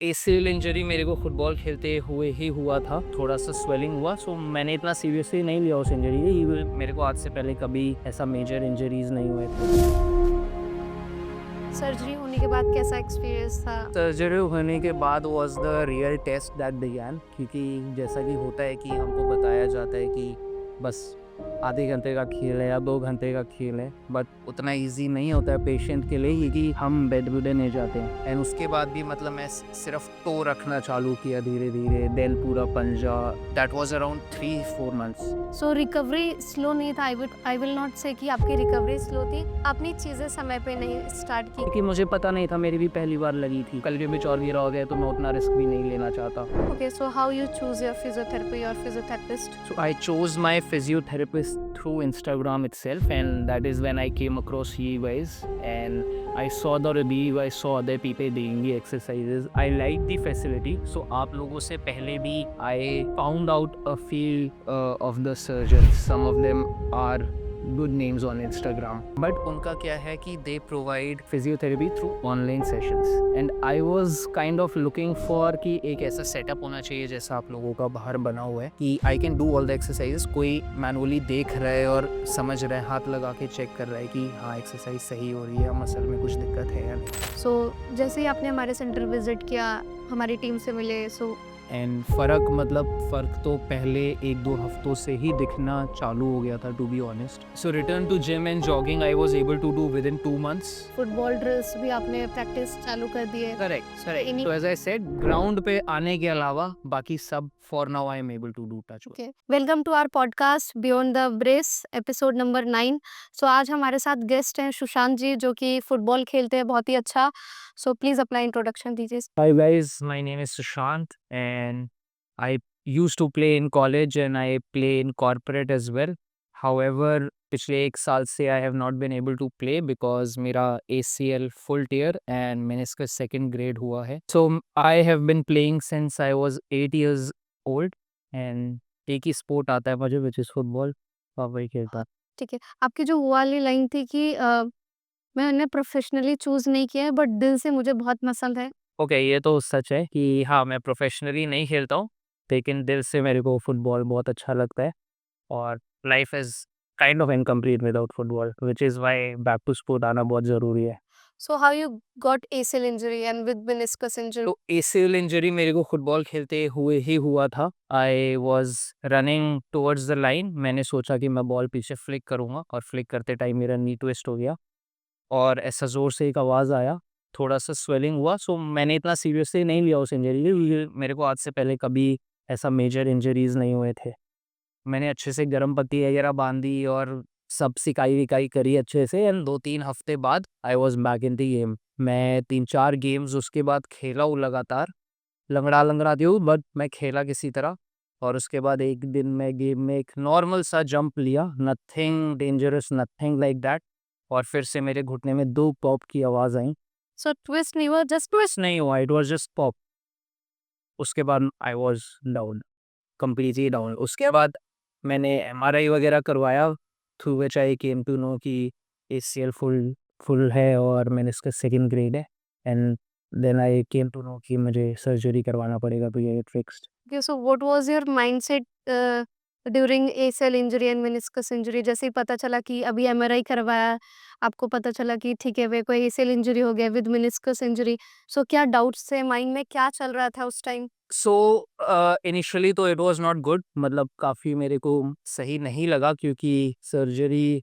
ACL injury मेरे को football खेलते हुए ही हुआ था। थोड़ा सा स्वेलिंग हुआ, सो मैंने इतना सीरियसली नहीं लिया उस इंजरी को। मेरे को आज से पहले कभी ऐसा मेजर इंजरीज नहीं हुए थे। सर्जरी होने के बाद कैसा एक्सपीरियंस था? सर्जरी होने के बाद was the real test that began, क्योंकि जैसा कि होता है कि हमको बताया जाता है कि बस आधे घंटे का खेल है या 2 घंटे का खेल है, बट उतना इजी नहीं होता है पेशेंट के लिए, क्योंकि हम बेड रिडन हो जाते हैं। एंड उसके बाद भी मतलब मैं सिर्फ टो रखना चालू किया धीरे धीरे, देन पूरा पंजा। That was around 3-4 months. So recovery slow नहीं था। आई विल नॉट से कि आपकी रिकवरी स्लो थी। आपने चीज़ें समय पे नहीं स्टार्ट की। क्योंकि मुझे पता नहीं था, मेरी भी पहली बार लगी थी। कल भी और गिरा हो गया तो मैं उतना रिस्क भी नहीं लेना चाहता। Okay, so how you choose your physiotherapy और physiotherapist? So I chose my physiotherapist through Instagram itself, and that is when I came across you guys, and I saw the review, I saw other people doing the exercises. I like the facility. So आप लोगों से पहले भी I found out a few of the surgeons. Some of them are good names on Instagram, but उनका क्या है कि they provide physiotherapy through online sessions, and I was kind of looking for कि एक ऐसा setup होना चाहिए जैसा आप लोगों का बाहर बना हुआ है कि I can do all the exercises, कोई मैनुअली देख रहा है और समझ रहा है, हाथ लगा के चेक कर रहा है कि हाँ एक्सरसाइज सही हो रही है, मसल में कुछ दिक्कत है या नहीं। सो जैसे ही आपने हमारे सेंटर विजिट किया, हमारी टीम से मिले, सो एंड फ़र्क तो पहले 1-2 हफ्तों से ही दिखना चालू हो गया था, to be honest. So return to gym and jogging I was able to do within 2 months. Football drills भी आपने प्रैक्टिस चालू कर दिए। करेक्ट। तो एज आई सेड, ग्राउंड पे आने के अलावा बाकी सब for now I am able to do, touch wood. Okay, welcome to our podcast beyond the brace, episode number 9। सो आज हमारे साथ गेस्ट हैं सुशांत जी, जो कि फुटबॉल खेलते हैं बहुत ही अच्छा। सो प्लीज अपना इंट्रोडक्शन दीजिए। Hi guys, my name is Sushant, and I used to play in college and I play in corporate as well. However, पिछले 1 साल से I have not been able to play because मेरा ACL full tear and meniscus second grade हुआ है. So I have been playing since I was 8 years old, and एक ही sport आता है मुझे, which is football. और वही खेलता। ठीक है, आपकी जो वो वाली लाइन थी कि मैंने प्रोफेशनली चूज नहीं किया है बट दिल से मुझे बहुत पसंद है। ओके, ये तो सच है कि हाँ, मैं प्रोफेशनली नहीं खेलता हूँ, लेकिन दिल से मेरे को फुटबॉल बहुत अच्छा लगता है। और life is kind of incomplete without football, which is why back to sport आना बहुत ज़रूरी है। So how you got ACL injury and with meniscus injury? तो एसीएल इंजरी मेरे को फुटबॉल खेलते हुए ही हुआ था। I was running towards the line, मैंने सोचा कि मैं बॉल पीछे फ्लिक करूँगा और फ्लिक करते टाइम मेरा नी ट्विस्ट हो गया और ऐसा ज़ोर से एक आवाज़ आया, थोड़ा-सा स्वेलिंग हुआ। सो मैंने इतना सीरियसली नहीं लिया उस इंजरी को, क्योंकि मेरे को आज से पहले कभी ऐसा मेजर इंजरीज़ नहीं हुए थे। मैंने अच्छे से गरम पत्ती वगैरह बाँधी और सब सिकाई-विकाई करी अच्छे से, एंड 2-3 हफ्ते बाद I was back in the game. मैं 3-4 गेम्स उसके बाद खेला हूँ लगातार, लंगड़ा-लंगड़ा भी हूँ, बट मैं खेला किसी तरह। और उसके बाद एक दिन मैं गेम में एक नॉर्मल सा जंप लिया, nothing dangerous, nothing like that, और फिर से मेरे घुटने में 2 पॉप की आवाज़ आई। सो ट्विस्ट नहीं हुआ, जस्ट ट्विस्ट नहीं हुआ, इट वाज़ जस्ट पॉप। उसके बाद I was down, completely down. उसके बाद मैंने एमआरआई वगैरह करवाया, through which I came to know कि एसीएल फुल फुल है और मेनिस्कस सेकंड ग्रेड है, and then I came to know कि मुझे सर्जरी करवाना पड़ेगा to get fixed. Okay, so what was your mindset during ACL injury and meniscus injury? जैसे ही पता चला कि अभी एमआरआई करवाया, आपको पता चला कि ठीक है मेरे को एसीएल इंजरी हो गया विद मेनिस्कस इंजरी, सो क्या डाउट्स थे माइंड में, क्या चल रहा था उस टाइम? सो इनिशियली तो इट वाज़ नॉट गुड, मतलब काफ़ी मेरे को सही नहीं लगा, क्योंकि सर्जरी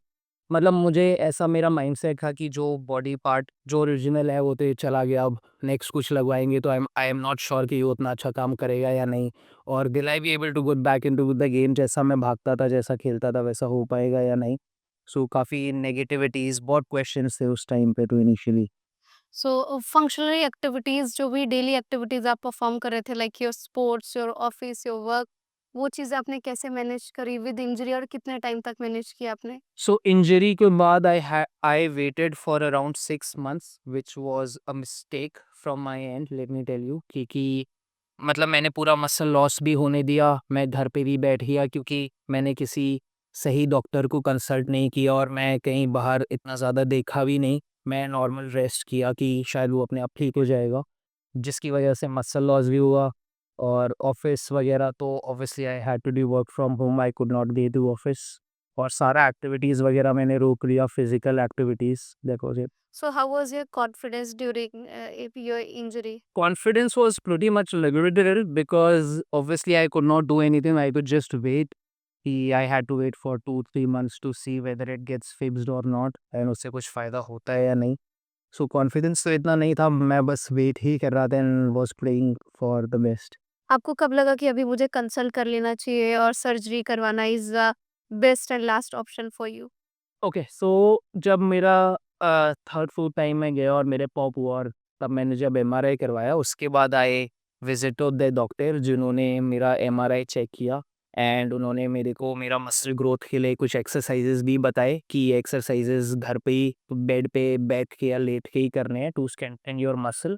मतलब मुझे ऐसा मेरा माइंडसेट था कि जो बॉडी पार्ट जो ओरिजिनल है वो तो ये चला गया, अब नेक्स्ट कुछ लगवाएँगे तो आई एम नॉट श्योर कि वो उतना अच्छा काम करेगा या नहीं, और will I be able to get back into the game, जैसा मैं भागता था, जैसा खेलता था, वैसा हो पाएगा या नहीं। सो काफ़ी नेगेटिविटीज़, बहुत क्वेश्चन्स थे उस टाइम पे तो इनिशियली। सो फंक्शनल एक्टिविटीज, जो भी डेली एक्टिविटीज आप परफॉर्म कर रहे थे, like your sports, your office, your work, वो चीजें आपने कैसे मैनेज करी विद इंजरी और कितने टाइम तक मैनेज किया आपने? सो इंजरी के बाद I waited for around 6 months, which was a mistake from my end, let me tell you, क्योंकि मतलब मैंने पूरा मसल लॉस भी होने दिया, मैं घर पे भी बैठ गया, क्योंकि मैंने किसी सही डॉक्टर को कंसल्ट नहीं किया और मैं कहीं बाहर इतना ज़्यादा देखा भी नहीं। मैं नॉर्मल रेस्ट किया कि शायद वो अपने आप ठीक हो जाएगा। जिसकी वजह से मसल लॉस भी हुआ। और ऑफिस वगैरह तो obviously I had to do work from home, I could not go to office, और सारा एक्टिविटीज़ वगैरह मैंने रोक लिया, फिजिकल एक्टिविटीज़ देखो जी। So how was your confidence during your injury? Confidence was pretty much limited because obviously I could not do anything. I could just wait. I had to wait for 2-3 months to see whether it gets fixed or not, and उससे कुछ फ़ायदा होता है या नहीं। सो confidence तो इतना नहीं था, मैं बस वेट ही कर रहा था and was playing for the best. आपको कब लगा कि अभी मुझे कंसल्ट कर लेना चाहिए और सर्जरी करवाना is the best and last option for you? Okay, so जब मेरा थर्ड फोर्थ टाइम में गया और मेरे पॉप हुआ, और तब मैंने जब एमआरआई करवाया, उसके बाद आए विजिट टू द डॉक्टर जिन्होंने मेरा एमआरआई चेक किया, एंड उन्होंने मेरे को मेरा मसल ग्रोथ के लिए कुछ एक्सरसाइजेज भी बताए कि ये एक्सरसाइजेज घर पे ही बेड पे बैठ के या लेट के ही करने हैं to strengthen your muscle,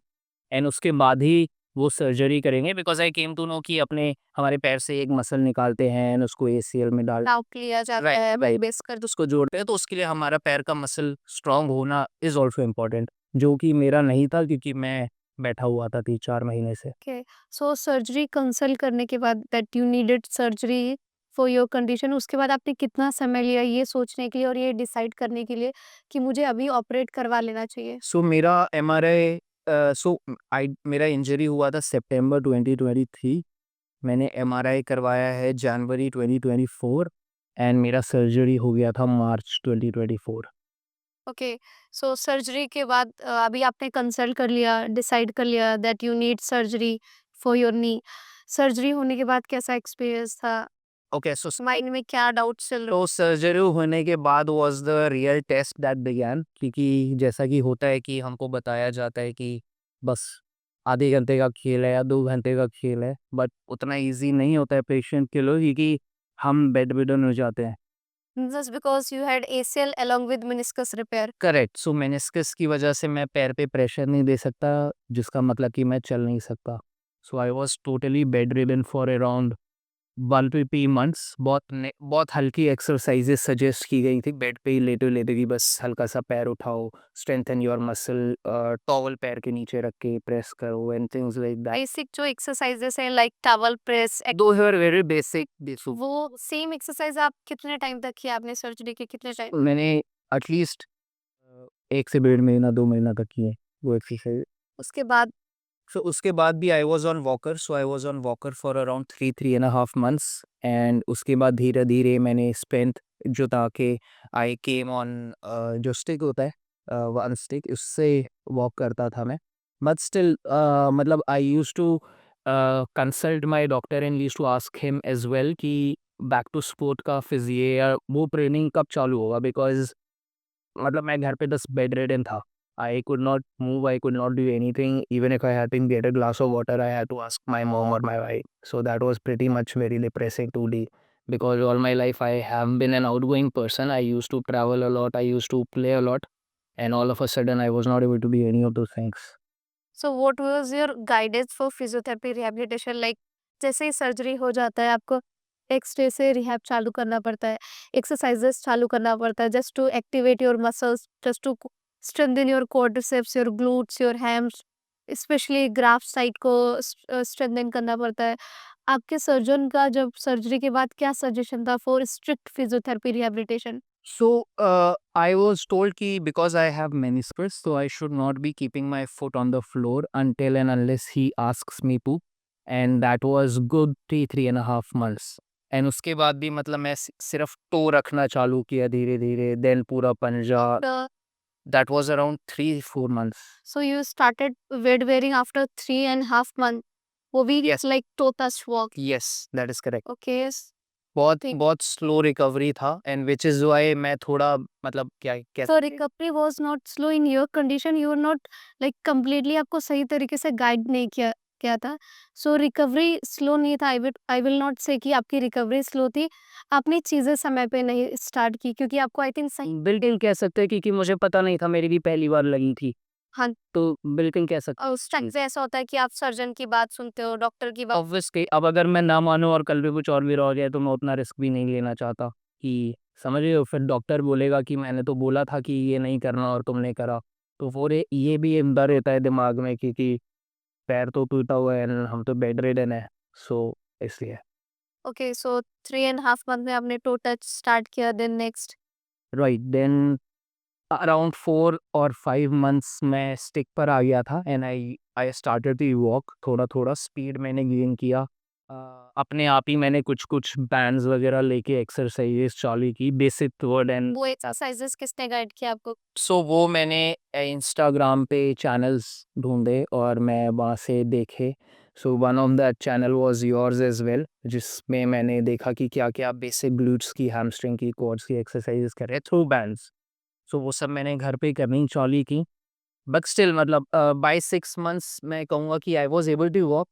and उसके बाद ही वो सर्जरी करेंगे, because I came to know कि अपने हमारे पैर से एक मसल निकालते हैं and उसको एसीएल में डाल नाउ लिया जाता है राइट बेस कर उसको जोड़ते हैं, तो उसके लिए हमारा पैर का मसल स्ट्रांग होना इज ऑल्सो इम्पोर्टेंट, जो कि मेरा नहीं था क्योंकि मैं बैठा हुआ था 3-4 महीने से। के सो सर्जरी कंसल्ट करने के बाद that you needed surgery for your condition उसके बाद आपने कितना समय लिया ये सोचने के लिए और ये डिसाइड करने के लिए कि मुझे अभी ऑपरेट करवा लेना चाहिए? सो मेरा एमआरआई सो आई मेरा इंजरी हुआ था सितंबर 2023, मैंने एमआरआई करवाया है जनवरी 2024, एंड मेरा सर्जरी हो गया था मार्च 2024। ओके, सो सर्जरी के बाद अभी आपने कंसल्ट कर लिया, डिसाइड कर लिया that you need surgery for your knee. Surgery होने के बाद कैसा एक्सपीरियंस था? ओके, माइंड में क्या डाउट्स चल रहे? तो सर्जरी होने के बाद was the real test that began, क्योंकि जैसा कि होता है कि हमको बताया जाता है कि बस आधे घंटे का खेल है या 2 घंटे का खेल है, बट उतना इजी नहीं होता है पेशेंट के लिए, क्योंकि हम बेड रिडन हो जाते हैं। Just because you had ACL along with meniscus repair. Correct, so meniscus की वजह से मैं पैर पे प्रेशर नहीं दे सकता, जिसका मतलब कि मैं चल नहीं सकता। So I was totally bedridden for around 1 to 3 months। बहुत हल्की एक्सरसाइजेस सजेस्ट की गई थी, बेड पे ही लेटे लेटे कि बस हल्का सा पैर उठाओ, स्ट्रेंथन योर मसल, टॉवल पैर के नीचे रख के प्रेस करो and things like that. Basic जो एक्सरसाइजेस हैं लाइक टॉवल प्रेस, दो आर वेरी बेसिक बेसिक। वो सेम एक्सरसाइज आप कितने टाइम तक किया आपने सर्जरी के कितने टाइम? मैंने एटलीस्ट 1 से 1.5 महीना 2 महीना तक किए वो एक्सरसाइज। उसके बाद सो उसके बाद भी I was on walker, so I was on walker for around 3-3.5 months, and उसके बाद धीरे धीरे मैंने स्पेंट जो था कि आई केम ऑन जो स्टिक होता है, वन स्टिक, उससे वॉक करता था मैं, बट स्टिल मतलब I use to consult my doctor and use to ask him as well कि बैक टू स्पोर्ट का फिजिए या वो ट्रेनिंग कब चालू होगा, बिकॉज मतलब मैं घर पे बस बेड रिडन था। I could not move, I could not do anything. Even if I had to get a glass of water, I had to ask my mom or my wife. So that was pretty much very depressing to do, because all my life I have been an outgoing person. I used to travel a lot, I used to play a lot, and all of a sudden I was not able to be any of those things. So what was your guidance for physiotherapy rehabilitation like? जैसे ही surgery हो जाता है आपको next day से rehab चालू करना पड़ता है, एक्सरसाइजेस चालू करना पड़ता है just to activate your muscles, just to strengthen your quadriceps, your glutes, your hams, especially graph side को स्ट्रेंथन करना पड़ता है। आपके सर्जन का जब सर्जरी के बाद क्या सजेशन था for strict physiotherapy rehabilitation? So I was told कि because I have meniscus, so I should not be keeping my foot on the floor until and unless he asks me to, and that was good 3-3.5 months. And उसके बाद भी मतलब मैं सिर्फ to रखना चालू किया धीरे धीरे, देन पूरा पंजा, that was around 3-4 months. So you started weight bearing after 3.5 months. वो भी Yes. like toe touch walk. Yes, that is correct. Okay. बहुत ठीक। बहुत स्लो रिकवरी था, एंड विच इज़ वाई मैं थोड़ा मतलब क्या So recovery was not slow in your condition. You were not like completely आपको सही तरीके से गाइड नहीं किया किया था. So recovery slow नहीं था. I will not say कि आपकी recovery slow थी. आपने चीजें समय पे नहीं स्टार्ट की क्योंकि आपको आई थिंक सही बिल्कुल कह सकते हैं, क्योंकि मुझे पता नहीं था, मेरी भी पहली बार लगी थी, हाँ तो बिल्कुल कह सकते और उस टाइम पे ऐसा होता है कि आप सर्जन की बात सुनते हो, डॉक्टर की बात। ऑब्वियसली। अब अगर मैं ना मानूं और कल भी कुछ और भी रह जाए, तो मैं उतना रिस्क भी नहीं लेना चाहता कि समझ रहे हो, फिर डॉक्टर बोलेगा कि मैंने तो बोला था कि ये नहीं करना और तुमने करा, तो फिर ये भी अंदर रहता है दिमाग में, क्योंकि पैर तो टूटा हुआ है and हम तो बेड रिडन है, सो इसलिए। ओके, सो 3.5 मंथ में आपने टो टच स्टार्ट किया, then next? Right, then around 4 और 5 मंथ्स मैं स्टिक पर आ गया था and I started to walk. थोड़ा-थोड़ा स्पीड मैंने गेन किया। अपने आप ही मैंने कुछ-कुछ बैंड्स वगैरह लेके एक्सरसाइज़ेस चालू की, बेसिक वर्ड एंड वो एक्सरसाइजेस किसने गाइड किया आपको? सो वो मैंने इंस्टाग्राम पे चैनल्स ढूँढे और मैं वहाँ से देखे। So one of that channel was yours as well, जिसमें मैंने देखा कि क्या-क्या बेसिक ग्लूट्स की, हैमस्ट्रिंग की, क्वाड्स की एक्सरसाइज़ेस कर रहे हैं थ्रू बैंड्स। सो वो सब मैंने घर पे करनी चालू की। बट स्टिल मतलब बाय 6 मंथ्स मैं कहूँगा कि I was able to walk.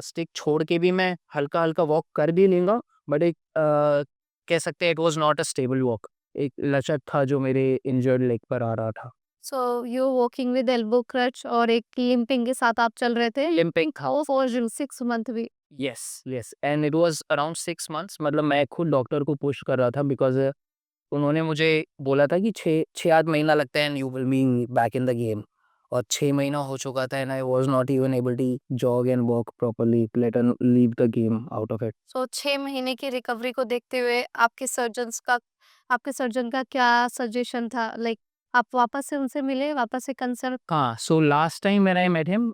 Stick छोड़ के भी मैं हल्का-हल्का वॉक कर भी लूँगा, बट एक कह सकते हैं it was not a stable walk. एक लचक था जो मेरे इंजर्ड लेग पर आ रहा था। So you walking with elbow crutch और एक लिंपिंग के साथ आप चल रहे थे लिम्पिंग था। फॉर 6 मंथ भी? Yes, yes and it was around 6 months. मतलब मैं खुद डॉक्टर को पुश कर रहा था बिकॉज़ उन्होंने मुझे बोला था कि 6-8 महीना लगता है and you will be back in the game. और 6 महीना हो चुका था and I was not even able to jog and walk properly, let alone leave the game out of it. So 6 महीने की रिकवरी को देखते हुए आपके सर्जन का क्या सजेशन था? लाइक आप वापस से उनसे मिले, वापस से कंसल्ट? हाँ, so last time when I met him,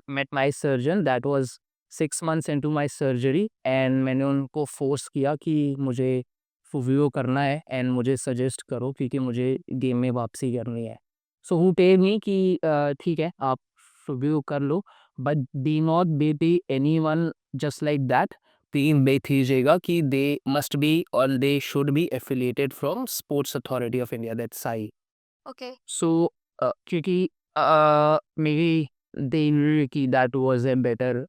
met my surgeon, that was 6 months into my surgery and मैंने उनको फोर्स किया कि मुझे फिजियो करना है एंड मुझे सजेस्ट करो क्योंकि मुझे गेम में वापसी करनी है। सो हू टेल मी कि ठीक है आप फिजियो कर लो, बट बी नॉट बेटी एनीवन जस्ट लाइक दैट। तीन बेट कीजिएगा कि दे मस्ट बी और they should be affiliated from sports authority of India, that's I. Okay. So क्योंकि मेरी दे न्यू कि that was a better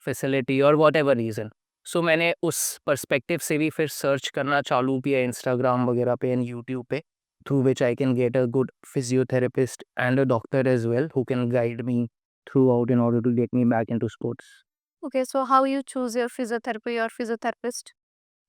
facility और whatever reason. So मैंने उस पर्सपेक्टिव से भी फिर सर्च करना चालू किया इंस्टाग्राम वगैरह पे एंड यूट्यूब पे, through which I can get a good physiotherapist and a doctor as well who can guide me throughout in order to get me back into sports. Okay, so how you choose your physiotherapy or physiotherapist?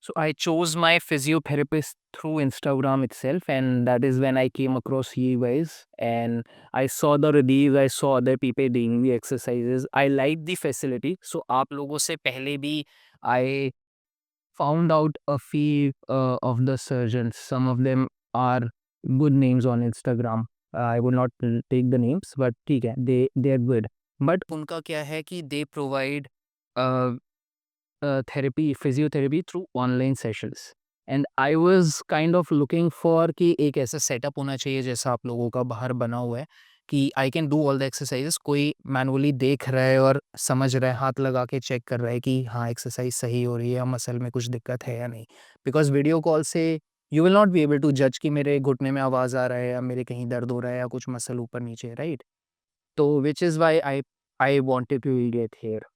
So I chose my physiotherapist through Instagram itself, and that is when I came across you guys. And I saw the reviews, I saw other people doing the exercises. I liked the facility. So आप लोगों से पहले भी I found out a few of the surgeons. Some of them are good names on Instagram. I will not take the names, but ठीक है, they are good. But उनका क्या है कि they provide uh, therapy, physiotherapy through online sessions. And I was kind of looking for कि एक ऐसा setup होना चाहिए जैसा आप लोगों का बाहर बना हुआ है कि I can do all the exercises, कोई मैनुअली देख रहा है और समझ रहा है, हाथ लगा के चेक कर रहा है कि हाँ एक्सरसाइज सही हो रही है या मसल में कुछ दिक्कत है या नहीं। बिकॉज वीडियो कॉल से you will not be able to जज कि मेरे घुटने में आवाज़ आ रहा है या मेरे कहीं दर्द हो रहा है या कुछ मसल ऊपर नीचे है, राइट? तो which is why I wanted to get here.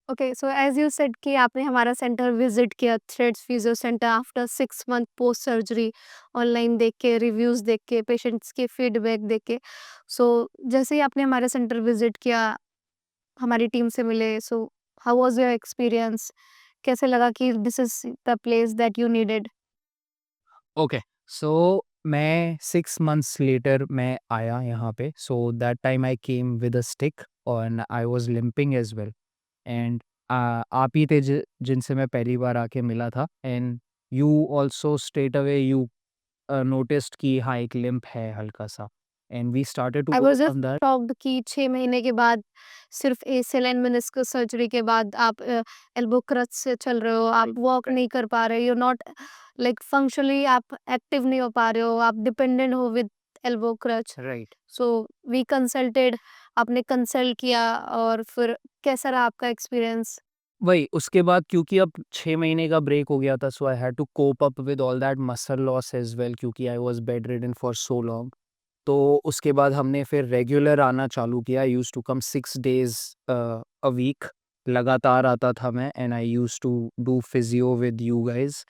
Okay, so as you said कि आपने हमारा सेंटर विजिट किया, Threads physio centre, after 6 month post surgery, online देख के, रिव्यूज देख के, पेशेंट्स के फीडबैक देख के। सो जैसे ही आपने हमारा सेंटर विजिट किया, हमारी टीम से मिले, so how was your experience? कैसे लगा कि this is the place that you needed? Okay, so मैं 6 मंथ्स लेटर मैं आया यहाँ पे। So that time I came with a stick और I was limping as well and आप ही थे जिनसे मैं पहली बार आके मिला था and you also straight away you noticed कि हाँ, एक लिम्प है हल्का-सा and we started to I was work just on that. Shocked कि 6 महीने के बाद, सिर्फ एसीएल एंड मेनिस्कस सर्जरी के बाद आप एल्बो क्रच से चल रहे हो, आप राइट, वॉक नहीं कर पा रहे, you are not like functionally आप एक्टिव नहीं हो पा रहे हो, आप डिपेंडेंट हो with elbow crutch. Right. So we consulted, आपने कंसल्ट किया और फिर कैसा रहा आपका एक्सपीरियंस? वही उसके बाद क्योंकि अब 6 महीने का ब्रेक हो गया था so I had to cope up with all that muscle loss as well क्योंकि I was bedridden for so long. तो उसके बाद हमने फिर रेगुलर आना चालू किया। I used to come 6 days a week, लगातार आता था मैं and I used to do physio with you guys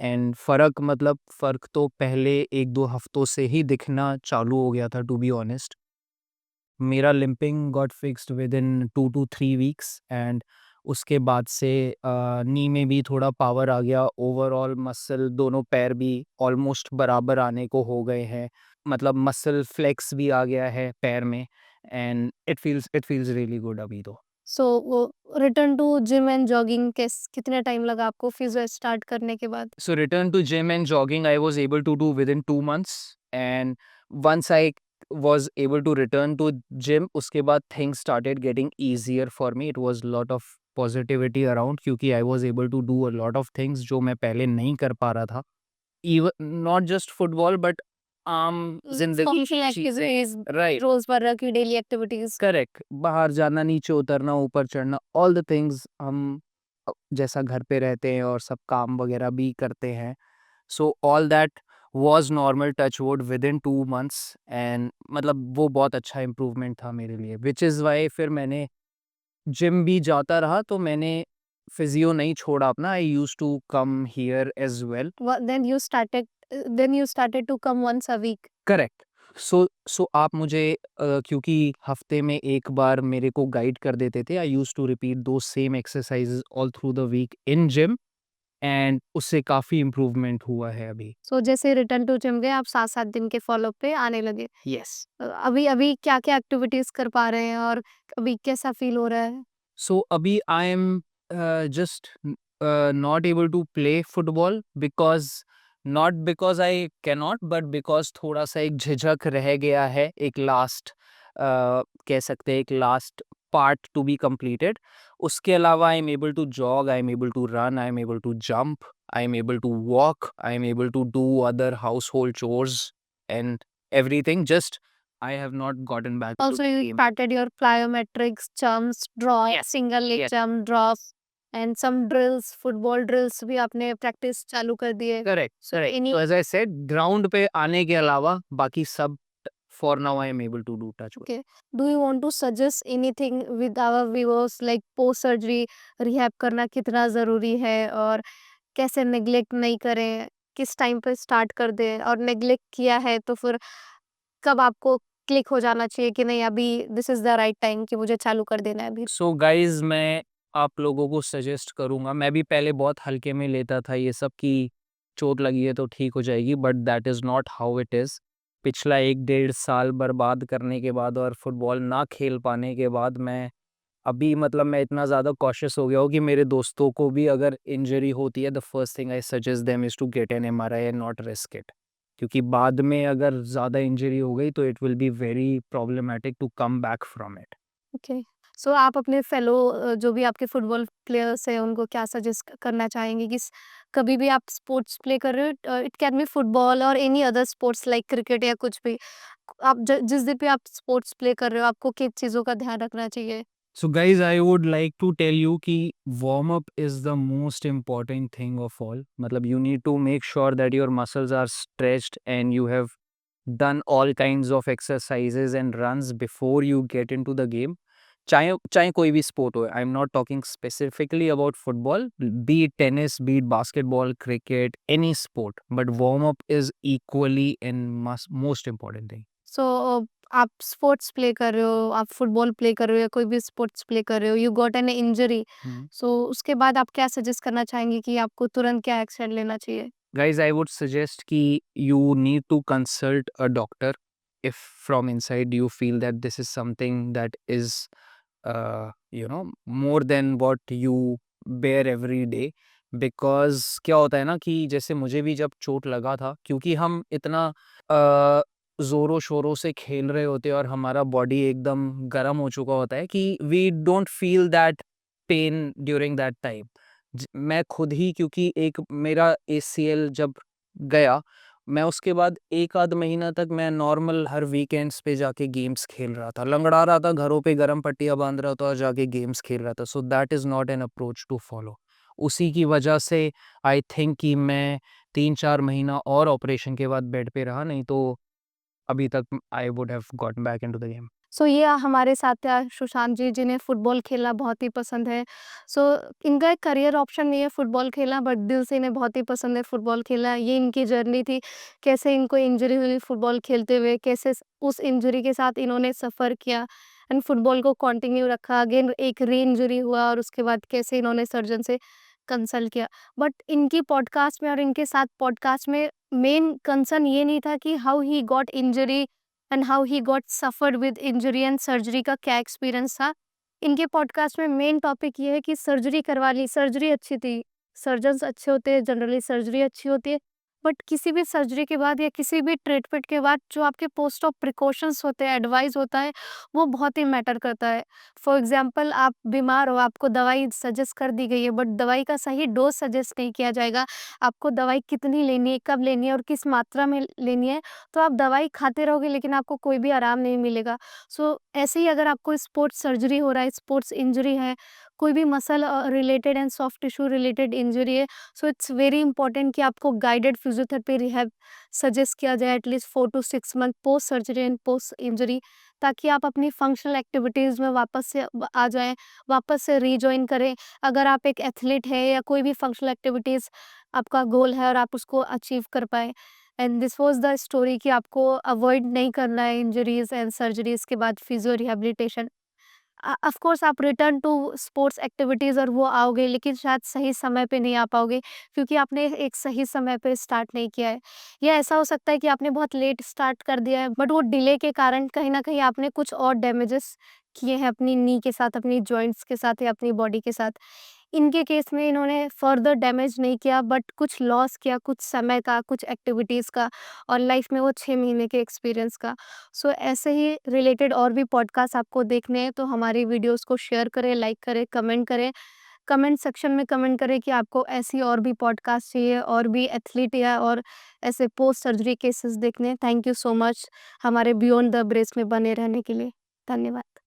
and फ़र्क तो पहले 1-2 हफ्तों से ही दिखना चालू हो गया था टू बी ऑनेस्ट। मेरा limping got fixed within 2 to 3 weeks and उसके बाद से नी में भी थोड़ा पावर आ गया। ओवरऑल मसल दोनों पैर भी ऑलमोस्ट बराबर आने को हो गए हैं। मतलब मसल फ्लेक्स भी आ गया है पैर में and it feels really good अभी तो. सो वो return to gym and jogging कितने टाइम लगा आपको फिजियो स्टार्ट करने के बाद? So return to gym and jogging I was able to do within 2 months, and once I was able to return to gym, उसके बाद things started getting easier for me. It was lot of positivity around क्योंकि I was able to do a lot of things जो मैं पहले नहीं कर पा रहा था. Even not just football but आम जिंदगी एक्टिविटीज, राइट रोजमर्रा की डेली एक्टिविटीज। करेक्ट बाहर जाना नीचे उतरना ऊपर चढ़ना ऑल द थिंग्स हम जैसा घर पे रहते हैं और सब काम वगैरह भी करते हैं so all that was normal touch wood with in 2 months and मतलब वो बहुत अच्छा इम्प्रूवमेंट था मेरे लिए विच इज़ वाई फिर मैंने जिम भी जाता रहा तो मैंने फिजियो नहीं छोड़ा अपना I use to come here as well then you started then you started to come once a week. Correct so आप मुझे क्योंकि हफ्ते में एक बार मेरे को गाइड कर देते थे आई यूज टू रिपीट दो same exercises all through the week in gym and उससे काफ़ी इम्प्रूवमेंट हुआ है अभी सो जैसे रिटर्न टू जिम गए आप 7-7 दिन के फॉलो पे आने लगे। यस अभी अभी क्या-क्या एक्टिविटीज कर पा रहे हैं और अभी कैसा फील हो रहा है? सो अभी I am just not able to play football because not because I cannot but because थोड़ा सा एक झिझक रह गया है एक लास्ट कह सकते हैं एक last part to be completed उसके अलावा I am able to jog I am able to run I am able to jump I am able to walk I am able to do other household chores and everything just I have not gotten back to Also, the you game. started your plyometrics, jumps, draw, Yes, single leg yes. jump, drop, and some drills, football drills भी आपने practice चालू कर दिए। Correct, So correct. any So as I said, ground पे आने के अलावा बाकी सब for now I am able to do touch wood. okay, do you want to suggest anything with our viewers like post surgery rehab करना कितना जरूरी है और कैसे नेग्लेक्ट नहीं करें, किस टाइम पे स्टार्ट कर दें और नेग्लेक्ट किया है तो फिर कब आपको क्लिक हो जाना चाहिए कि नहीं अभी this is the right time कि मुझे चालू कर देना है अभी। So guys मैं आप लोगों को सजेस्ट करूंगा मैं भी पहले बहुत हल्के में लेता था ये सब कि चोट लगी है तो ठीक हो जाएगी but that is not how it is पिछला 1 डेढ़ साल बर्बाद करने के बाद और फुटबॉल ना खेल पाने के बाद मैं अभी मतलब मैं इतना ज़्यादा कॉशियस हो गया हूँ कि मेरे दोस्तों को भी अगर इंजरी होती है the first thing I suggest them is to get an MRI and not risk it क्योंकि बाद में अगर ज़्यादा इंजरी हो गई तो it will be very problematic to come back from it okay, so आप अपने फेलो जो भी आपके फुटबॉल प्लेयर्स हैं उनको क्या सजेस्ट करना चाहेंगे कि कभी भी आप स्पोर्ट्स प्ले कर रहे हो इट कैन बी फुटबॉल और any other sports like cricket या कुछ भी आप जिस दिन पे आप स्पोर्ट्स प्ले कर रहे हो आपको किन चीज़ों का ध्यान रखना चाहिए? So guys, I would like to tell you कि warm up is the most important thing of all. मतलब you need to make sure that your muscles are stretched and you have done all kinds of exercises and runs before you get into the game. चाहे चाहे कोई भी sport हो. I'm not talking specifically about football. Be it tennis, be it basketball, cricket, any sport. But warm up is equally and most important thing. सो आप sports play कर रहे हो, आप फुटबॉल प्ले कर रहे हो या कोई भी स्पोर्ट्स प्ले कर रहे हो, यू गॉट एन इंजरी, सो उसके बाद आप क्या सजेस्ट करना चाहेंगे कि आपको तुरंत क्या एक्शन लेना चाहिए? Guys, I would suggest कि you need to consult a doctor if from inside you feel that this is something that is more than what you bear every day. Because क्या होता है ना कि जैसे मुझे भी जब चोट लगा था क्योंकि हम इतना ज़ोरों शोरों से खेल रहे होते हैं और हमारा बॉडी एकदम गर्म हो चुका होता है कि we don't feel that pain during that time मैं खुद ही क्योंकि एक मेरा एसीएल जब गया मैं उसके बाद एक आध महीना तक मैं नॉर्मल हर वीकेंड्स पे जाके गेम्स खेल रहा था लंगड़ा रहा था घरों पे गरम पट्टियाँ बांध रहा था और जाके गेम्स खेल रहा था so that is not an approach to follow उसी की वजह से आई थिंक कि मैं 3-4 महीना और ऑपरेशन के बाद बेड पे रहा नहीं तो अभी तक I would have gotten back into the game so ये हमारे साथ था सुशांत जी जिन्हें फुटबॉल खेलना बहुत ही पसंद है। सो इनका एक करियर ऑप्शन नहीं है फुटबॉल खेलना बट दिल से इन्हें बहुत ही पसंद है फुटबॉल खेलना। ये इनकी जर्नी थी, कैसे इनको इंजरी हुई फुटबॉल खेलते हुए, कैसे उस इंजरी के साथ इन्होंने सफ़र किया एंड फुटबॉल को कंटिन्यू रखा। अगेन एक री इंजरी हुआ और उसके बाद कैसे इन्होंने सर्जन से कंसल्ट किया। बट इनकी पॉडकास्ट में और इनके साथ पॉडकास्ट में मेन कंसर्न ये नहीं था कि how he got injury and how he got suffered with injury and surgery का क्या एक्सपीरियंस था। इनके पॉडकास्ट में मेन टॉपिक ये है कि सर्जरी करवा ली, सर्जरी अच्छी थी, सर्जन्स अच्छे होते हैं, जनरली सर्जरी अच्छी होती है, बट किसी भी सर्जरी के बाद या किसी भी ट्रीटमेंट के बाद जो आपके पोस्ट ऑफ प्रिकॉशंस होते हैं, एडवाइस होता है, वो बहुत ही मैटर करता है। फॉर एग्जांपल आप बीमार हो, आपको दवाई सजेस्ट कर दी गई है, बट दवाई का सही डोज सजेस्ट नहीं किया जाएगा। आपको दवाई कितनी लेनी है, कब लेनी है और किस मात्रा में लेनी है, तो आप दवाई खाते रहोगे लेकिन आपको कोई भी आराम नहीं मिलेगा। सो ऐसे ही अगर आपको स्पोर्ट्स सर्जरी हो रहा है, स्पोर्ट्स इंजरी है, कोई भी muscle related and soft tissue related injury है, सो इट्स वेरी इंपॉर्टेंट कि आपको गाइडेड फिजियोथेरेपी रिहैब सजेस्ट किया जाए at least 4 to 6 month post surgery and post injury, ताकि आप अपनी फंक्शनल एक्टिविटीज़ में वापस से आ जाएँ, वापस से रीजॉइन करें। अगर आप एक एथलीट है या कोई भी फंक्शनल एक्टिविटीज़ आपका गोल है और आप उसको अचीव कर पाएँ। And this was the story कि आपको अवॉइड नहीं करना है इंजरीज़ एंड सर्जरीज़ के बाद फिजियो रिहैबिलिटेशन। ऑफ कोर्स आप रिटर्न टू स्पोर्ट्स एक्टिविटीज़ और वो आओगे, लेकिन शायद सही समय पे नहीं आ पाओगे, क्योंकि आपने एक सही समय पे स्टार्ट नहीं किया है। या ऐसा हो सकता है कि आपने बहुत लेट स्टार्ट कर दिया है, बट वो डिले के कारण कहीं न कहीं आपने कुछ और डैमेजेस किए हैं अपनी नी के साथ, अपनी जॉइंट्स के साथ या अपनी बॉडी के साथ। इनके केस में इन्होंने फर्दर डैमेज नहीं किया, बट कुछ लॉस किया, कुछ समय का, कुछ एक्टिविटीज़ का और लाइफ में वो 6 महीने के एक्सपीरियंस का। सो ऐसे ही रिलेटेड और भी पॉडकास्ट आपको देखने हैं, तो हमारी वीडियोस को शेयर करें, लाइक करें, कमेंट करें। कमेंट सेक्शन में कमेंट करें कि आपको ऐसी और भी पॉडकास्ट चाहिए और भी एथलीट या और ऐसे पोस्ट सर्जरी केसेस देखने हैं। थैंक यू सो मच हमारे बियॉन्ड द ब्रेस में बने रहने के लिए। धन्यवाद।